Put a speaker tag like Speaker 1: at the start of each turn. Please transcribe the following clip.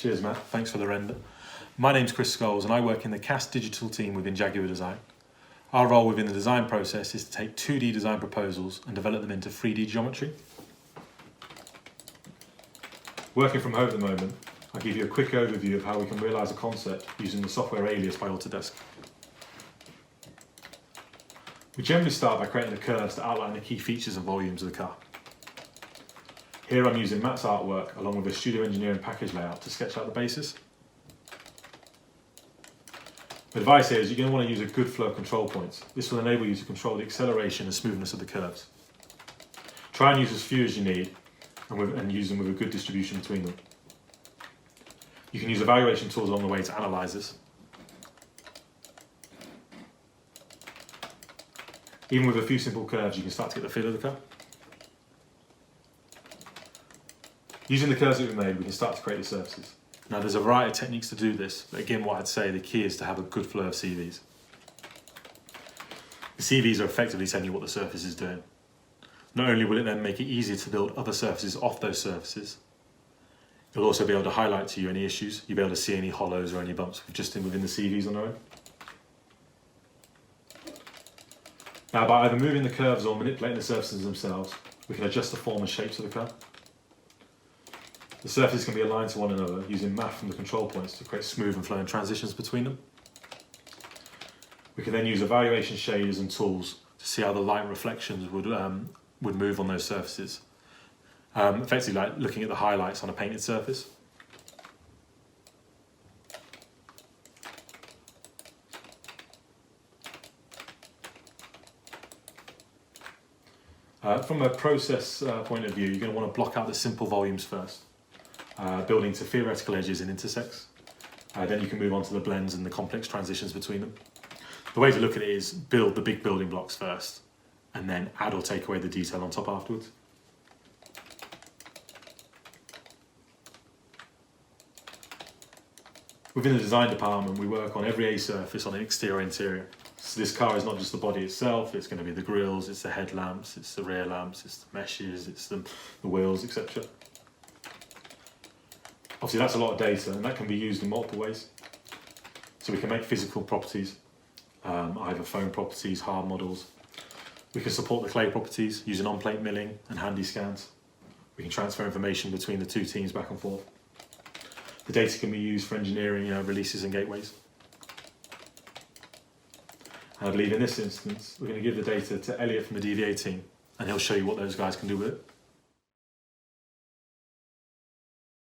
Speaker 1: Cheers, Matt. Thanks for the render. My name's Chris Scholes and I work in the CAST digital team within Jaguar Design. Our role within the design process is to take 2D design proposals and develop them into 3D geometry. Working from home at the moment, I'll give you a quick overview of how we can realise a concept using the software Alias by Autodesk. We generally start by creating the curves to outline the key features and volumes of the car. Here I'm using Matt's artwork along with a studio engineering package layout to sketch out the basis. The advice here is you're going to want to use a good flow of control points. This will enable you to control the acceleration and smoothness of the curves. Try and use as few as you need and use them with a good distribution between them. You can use evaluation tools along the way to analyse this. Even with a few simple curves, you can start to get the feel of the car. Using the curves that we've made, we can start to create the surfaces. Now there's a variety of techniques to do this, but again what I'd say the key is to have a good flow of CVs. The CVs are effectively telling you what the surface is doing. Not only will it then make it easier to build other surfaces off those surfaces, it'll also be able to highlight to you any issues. You'll be able to see any hollows or any bumps just within the CVs on their own. Now by either moving the curves or manipulating the surfaces themselves, we can adjust the form and shapes of the car. The surfaces can be aligned to one another using math from the control points to create smooth and flowing transitions between them. We can then use evaluation shaders and tools to see how the light reflections would move on those surfaces. Effectively like looking at the highlights on a painted surface. From a process point of view, you're going to want to block out the simple volumes first. Building to theoretical edges and intersects. Then you can move on to the blends and the complex transitions between them. The way to look at it is build the big building blocks first, and then add or take away the detail on top afterwards. Within the design department, we work on every A surface on an exterior and interior. So this car is not just the body itself, it's going to be the grills, it's the headlamps, it's the rear lamps, it's the meshes, it's the wheels, etc. Obviously that's a lot of data and that can be used in multiple ways. So we can make physical properties, either foam properties, hard models. We can support the clay properties using on-plate milling and handy scans. We can transfer information between the two teams back and forth. The data can be used for engineering releases and gateways. And I believe in this instance, we're going to give the data to Elliot from the DVA team and he'll show you what those guys can do with it.